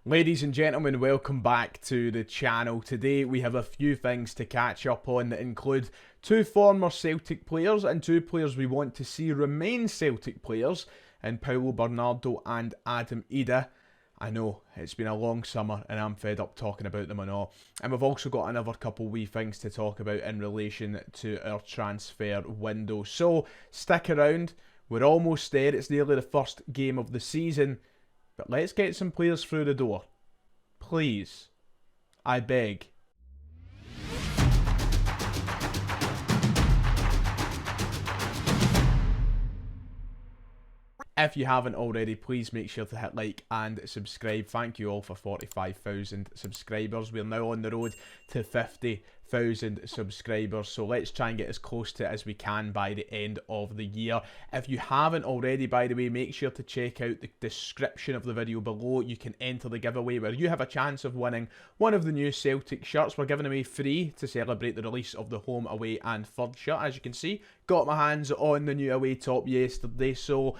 Ladies and gentlemen, welcome back to the channel. Today we have a few things to catch up on that include two former Celtic players and two players we want to see remain Celtic players in Paulo Bernardo and Adam Idah. I know, it's been a long summer and I'm fed up talking about them and all. And we've also got another couple wee things to talk about in relation to our transfer window. So stick around, we're almost there, it's nearly the first game of the season. But let's get some players through the door. Please. I beg. If you haven't already, please make sure to hit like and subscribe. Thank you all for 45,000 subscribers. We're now on the road to 50,000 subscribers. So let's try and get as close to it as we can by the end of the year. If you haven't already, by the way, make sure to check out the description of the video below. You can enter the giveaway where you have a chance of winning one of the new Celtic shirts. We're giving away free to celebrate the release of the home, away and third shirt. As you can see, got my hands on the new away top yesterday. So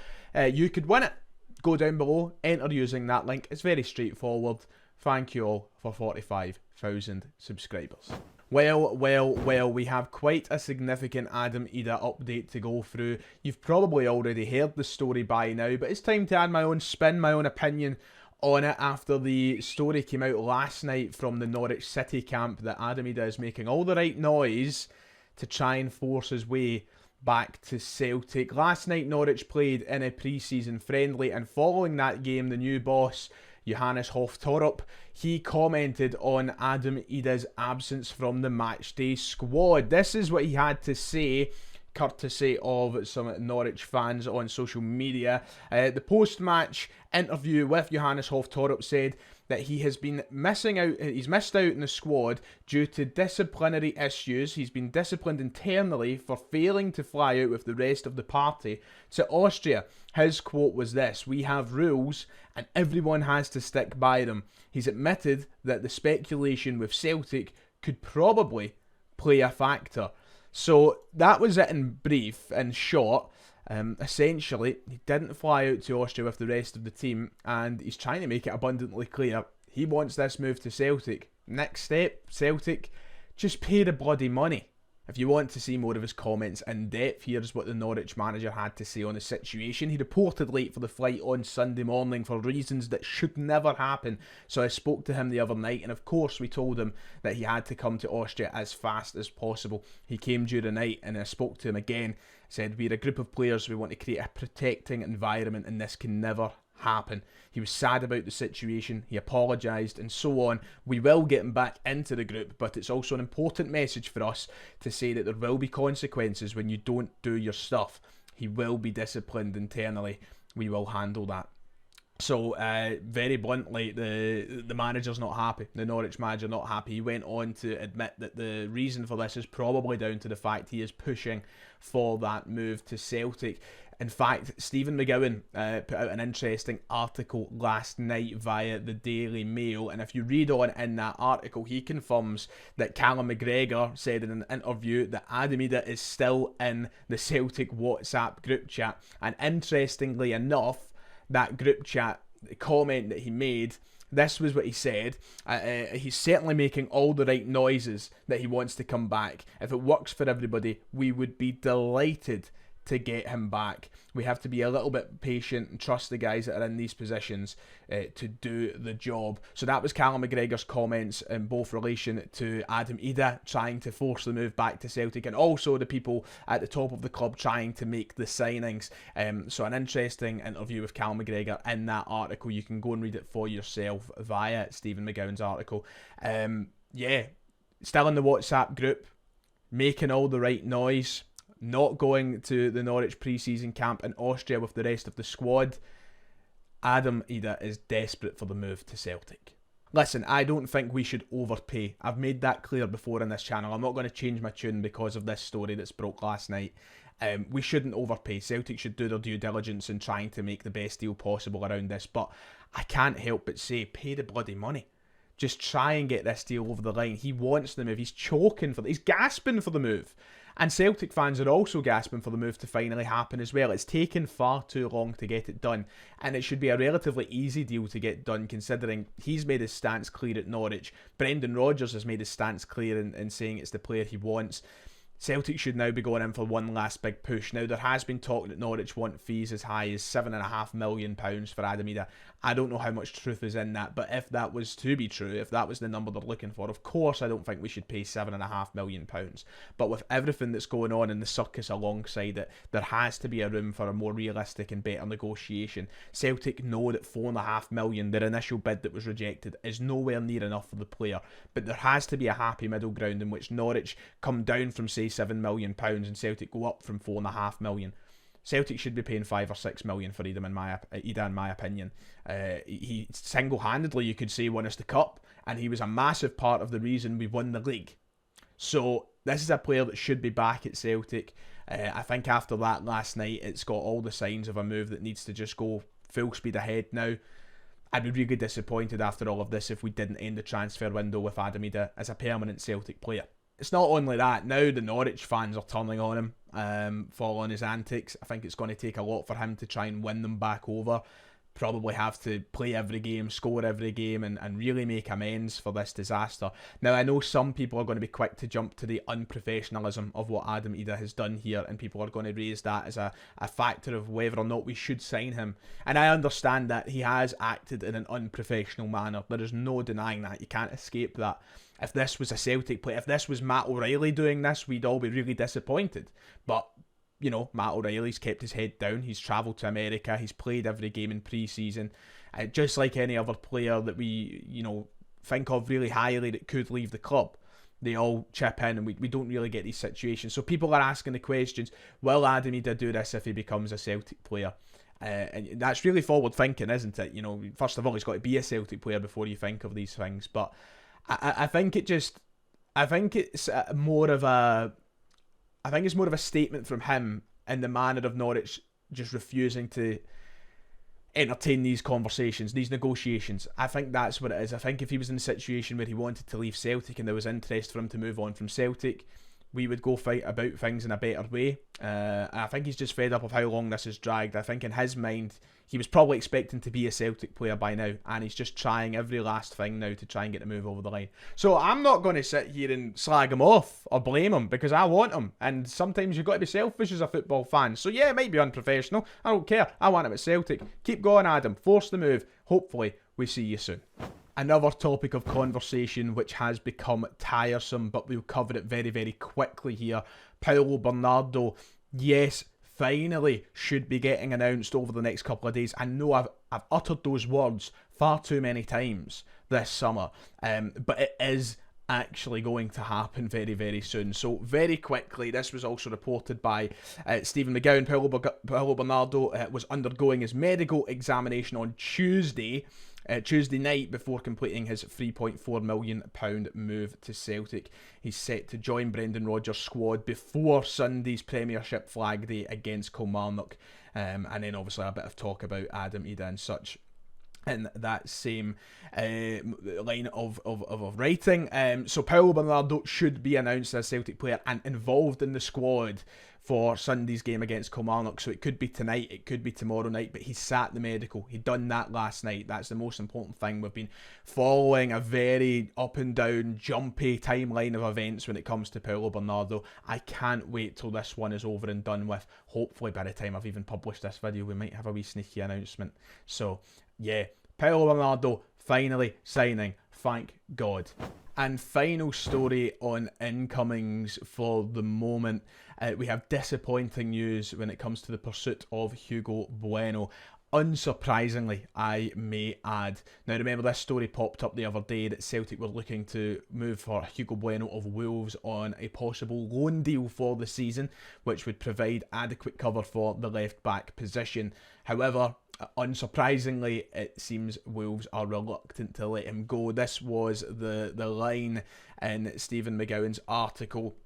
you could win it. Go down below, enter using that link. It's very straightforward. Thank you all for 45,000 subscribers. Well, we have quite a significant Adam Idah update to go through. You've probably already heard the story by now, but it's time to add my own spin, my own opinion on it after the story came out last night from the Norwich City camp that Adam Idah is making all the right noise to try and force his way back to Celtic. Last night Norwich played in a pre-season friendly, and following that game the new boss, Johannes Hoftorup, he commented on Adam Idah's absence from the matchday squad. This is what he had to say, courtesy of some Norwich fans on social media. The post-match interview with Johannes Hoftorup said that he has been missing out, he's missed out in the squad due to disciplinary issues. He's been disciplined internally for failing to fly out with the rest of the party to Austria. His quote was this: "We have rules and everyone has to stick by them." He's admitted that the speculation with Celtic could probably play a factor. So that was it in brief, in short. Essentially, he didn't fly out to Austria with the rest of the team, and he's trying to make it abundantly clear he wants this move to Celtic. Next step, Celtic, just pay the bloody money. If you want to see more of his comments in depth, here's what the Norwich manager had to say on the situation. He reported late for the flight on Sunday morning for reasons that should never happen. So I spoke to him the other night, and of course we told him that he had to come to Austria as fast as possible. He came during the night, and I spoke to him again. Said, "We're a group of players, we want to create a protecting environment, and this can never happen." He was sad about the situation, he apologised and so on. We will get him back into the group, but it's also an important message for us to say that there will be consequences when you don't do your stuff. He will be disciplined internally. We will handle that. So, very bluntly, the manager's not happy. The Norwich manager not happy. He went on to admit that the reason for this is probably down to the fact he is pushing for that move to Celtic. In fact, Stephen McGowan put out an interesting article last night via the Daily Mail, and if you read on in that article, he confirms that Callum McGregor said in an interview that Adam Idah is still in the Celtic WhatsApp group chat. And interestingly enough, that group chat, the comment that he made, this was what he said: he's certainly making all the right noises that he wants to come back. If it works for everybody, we would be delighted to get him back. We have to be a little bit patient and trust the guys that are in these positions to do the job. So that was Callum McGregor's comments in both relation to Adam Idah trying to force the move back to Celtic, and also the people at the top of the club trying to make the signings. So an interesting interview with Callum McGregor in that article. You can go and read it for yourself via Stephen McGowan's article. Yeah, still in the WhatsApp group, making all the right noise, not going to the Norwich pre-season camp in Austria with the rest of the squad. Adam Idah is desperate for the move to Celtic. Listen, I don't think we should overpay. I've made that clear before in this channel. I'm not going to change my tune because of this story that's broke last night. We shouldn't overpay. Celtic should do their due diligence in trying to make the best deal possible around this. But I can't help but say, pay the bloody money. Just try and get this deal over the line. He wants the move. He's choking for it. He's gasping for the move. And Celtic fans are also gasping for the move to finally happen as well. It's taken far too long to get it done, and it should be a relatively easy deal to get done considering he's made his stance clear at Norwich. Brendan Rodgers has made his stance clear in saying it's the player he wants. Celtic should now be going in for one last big push. Now, there has been talk that Norwich want fees as high as £7.5 million for Adam Idah. I don't know how much truth is in that, but if that was to be true, if that was the number they're looking for, of course I don't think we should pay £7.5 million. But with everything that's going on in the circus alongside it, there has to be a room for a more realistic and better negotiation. Celtic know that £4.5 million, their initial bid that was rejected, is nowhere near enough for the player. But there has to be a happy middle ground in which Norwich come down from, say, £7 million and Celtic go up from £4.5 million. Celtic should be paying £5 or £6 million for Idah, in my opinion. He single-handedly, you could say, won us the cup, and he was a massive part of the reason we won the league. So this is a player that should be back at Celtic. I think after that last night, it's got all the signs of a move that needs to just go full speed ahead now. I'd be really disappointed after all of this if we didn't end the transfer window with Adam Idah as a permanent Celtic player. It's not only that, now the Norwich fans are turning on him, following his antics. I think it's going to take a lot for him to try and win them back over. Probably have to play every game, score every game, and really make amends for this disaster. Now, I know some people are going to be quick to jump to the unprofessionalism of what Adam Idah has done here, and people are going to raise that as a factor of whether or not we should sign him. And I understand that he has acted in an unprofessional manner. There is no denying that. You can't escape that. If this was a Celtic player, if this was Matt O'Reilly doing this, we'd all be really disappointed. But, you know, Matt O'Reilly's kept his head down. He's travelled to America. He's played every game in pre-season. Just like any other player that we, you know, think of really highly that could leave the club. They all chip in, and we don't really get these situations. So people are asking the questions, will Adam Idah do this if he becomes a Celtic player? And that's really forward thinking, isn't it? You know, first of all, he's got to be a Celtic player before you think of these things. But I think it's more of a statement from him in the manner of Norwich just refusing to entertain these conversations, these negotiations. I think that's what it is. I think if he was in a situation where he wanted to leave Celtic and there was interest for him to move on from Celtic, we would go fight about things in a better way. I think he's just fed up of how long this has dragged. I think in his mind, he was probably expecting to be a Celtic player by now, and he's just trying every last thing now to try and get the move over the line. So I'm not going to sit here and slag him off or blame him, because I want him, and sometimes you've got to be selfish as a football fan. So yeah, it might be unprofessional. I don't care. I want him at Celtic. Keep going, Adam. Force the move. Hopefully, we see you soon. Another topic of conversation which has become tiresome, but we'll cover it very, very quickly here. Paulo Bernardo, yes, finally should be getting announced over the next couple of days. I know I've uttered those words far too many times this summer, but it is actually going to happen very, very soon. So very quickly, this was also reported by Stephen McGowan. Paulo Bernardo was undergoing his medical examination on Tuesday night before completing his £3.4 million move to Celtic. He's set to join Brendan Rodgers' squad before Sunday's Premiership flag day against Kilmarnock. And then obviously a bit of talk about Adam Idah and such in that same line of writing. So Paulo Bernardo should be announced as a Celtic player and involved in the squad for Sunday's game against Kilmarnock. So it could be tonight, it could be tomorrow night, but he sat the medical. He'd done that last night. That's the most important thing. We've been following a very up and down, jumpy timeline of events when it comes to Paulo Bernardo. I can't wait till this one is over and done with. Hopefully by the time I've even published this video, we might have a wee sneaky announcement. So yeah, Paulo Bernardo finally signing, thank God. And final story on incomings for the moment. We have disappointing news when it comes to the pursuit of Hugo Bueno. Unsurprisingly, I may add. Now remember, this story popped up the other day that Celtic were looking to move for Hugo Bueno of Wolves on a possible loan deal for the season, which would provide adequate cover for the left-back position. However, unsurprisingly, it seems Wolves are reluctant to let him go. This was the line in Stephen McGowan's article.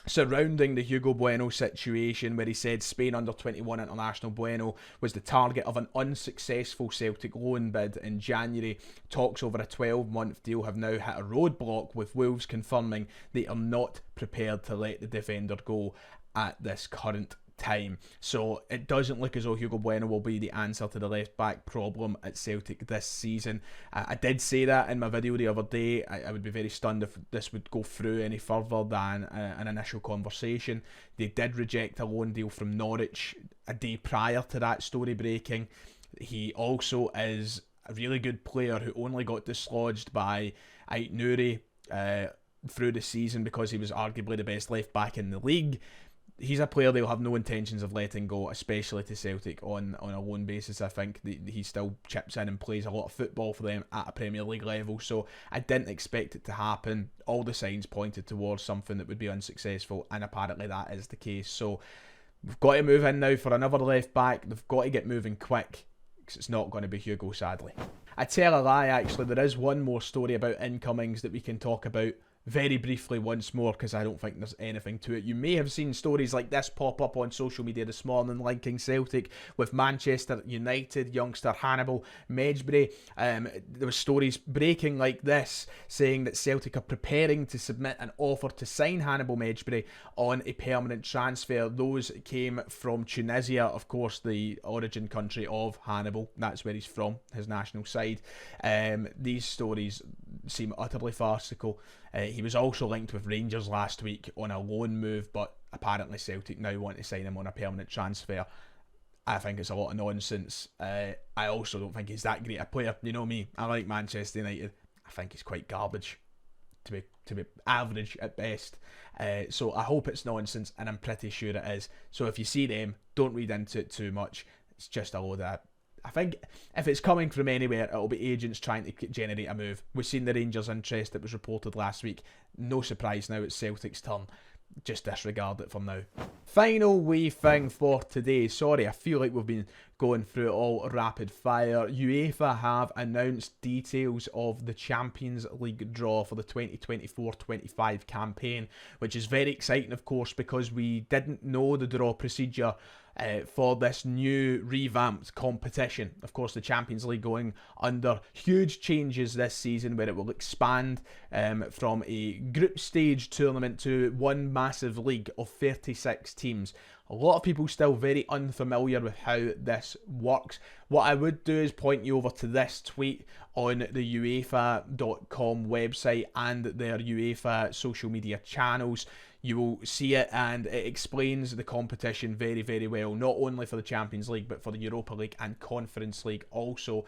surrounding the Hugo Bueno situation, where he said Spain under-21 international Bueno was the target of an unsuccessful Celtic loan bid in January. Talks over a 12-month deal have now hit a roadblock, with Wolves confirming they are not prepared to let the defender go at this current time. So it doesn't look as though Hugo Bueno will be the answer to the left back problem at Celtic this season. I did say that in my video the other day. I would be very stunned if this would go through any further than an initial conversation. They did reject a loan deal from Norwich a day prior to that story breaking. He also is a really good player who only got dislodged by Aït Nouri through the season because he was arguably the best left back in the league. He's a player they'll have no intentions of letting go, especially to Celtic on a loan basis. I think he still chips in and plays a lot of football for them at a Premier League level, so I didn't expect it to happen. All the signs pointed towards something that would be unsuccessful, and apparently that is the case. So we've got to move in now for another left back. They've got to get moving quick, because it's not going to be Hugo, sadly. I tell a lie, actually. There is one more story about incomings that we can talk about very briefly once more, because I don't think there's anything to it. You may have seen stories like this pop up on social media this morning linking Celtic with Manchester United youngster Hannibal Maher. There were stories breaking like this saying that Celtic are preparing to submit an offer to sign Hannibal Maher on a permanent transfer. Those came from Tunisia, of course, the origin country of Hannibal. That's where he's from, his national side. These stories seem utterly farcical. He was also linked with Rangers last week on a loan move, but apparently Celtic now want to sign him on a permanent transfer. I think it's a lot of nonsense. I also don't think he's that great a player. You know me, I like Manchester United. I think he's quite garbage, to be average at best. So I hope it's nonsense, and I'm pretty sure it is. So if you see them, don't read into it too much. It's just a load of... I think if it's coming from anywhere, it'll be agents trying to generate a move. We've seen the Rangers' interest that was reported last week. No surprise now, it's Celtic's turn. Just disregard it for now. Final wee thing for today. Sorry, I feel like we've been going through it all rapid fire. UEFA have announced details of the Champions League draw for the 2024-25 campaign, which is very exciting, of course, because we didn't know the draw procedure for this new revamped competition. Of course, the Champions League going under huge changes this season, where it will expand from a group stage tournament to one massive league of 36 teams. A lot of people still very unfamiliar with how this works. What I would do is point you over to this tweet on the UEFA.com website and their UEFA social media channels. You will see it, and it explains the competition very, very well, not only for the Champions League, but for the Europa League and Conference League also.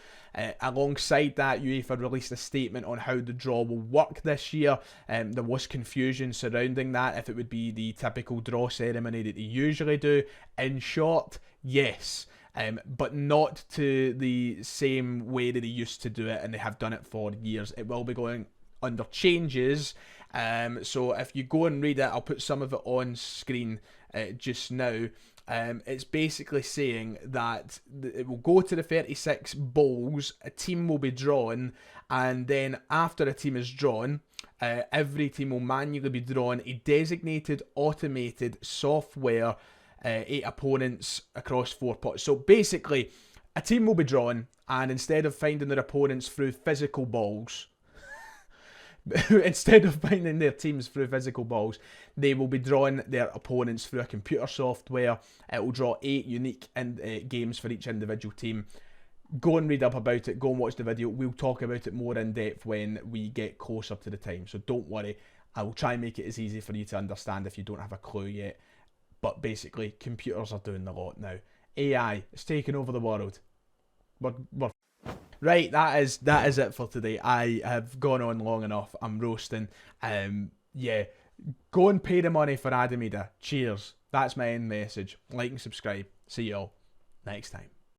Alongside that, UEFA released a statement on how the draw will work this year. There was confusion surrounding that, if it would be the typical draw ceremony that they usually do. In short, yes. But not to the same way that they used to do it, and they have done it for years. It will be going under changes. So if you go and read it, I'll put some of it on screen just now. It's basically saying that it will go to the 36 bowls, a team will be drawn, and then after a team is drawn, every team will manually be drawn a designated automated software 8 opponents across 4 pots. So basically, a team will be drawn, and instead of finding their opponents through physical balls, instead of finding their teams through physical balls, they will be drawing their opponents through a computer software. It will draw 8 unique games for each individual team. Go and read up about it. Go and watch the video. We'll talk about it more in depth when we get closer to the time. So don't worry. I will try and make it as easy for you to understand if you don't have a clue yet. But basically, computers are doing a lot now. AI is taking over the world. We're right, that is it for today. I have gone on long enough. I'm roasting. Yeah, go and pay the money for Idah. Cheers. That's my end message. Like and subscribe. See you all next time.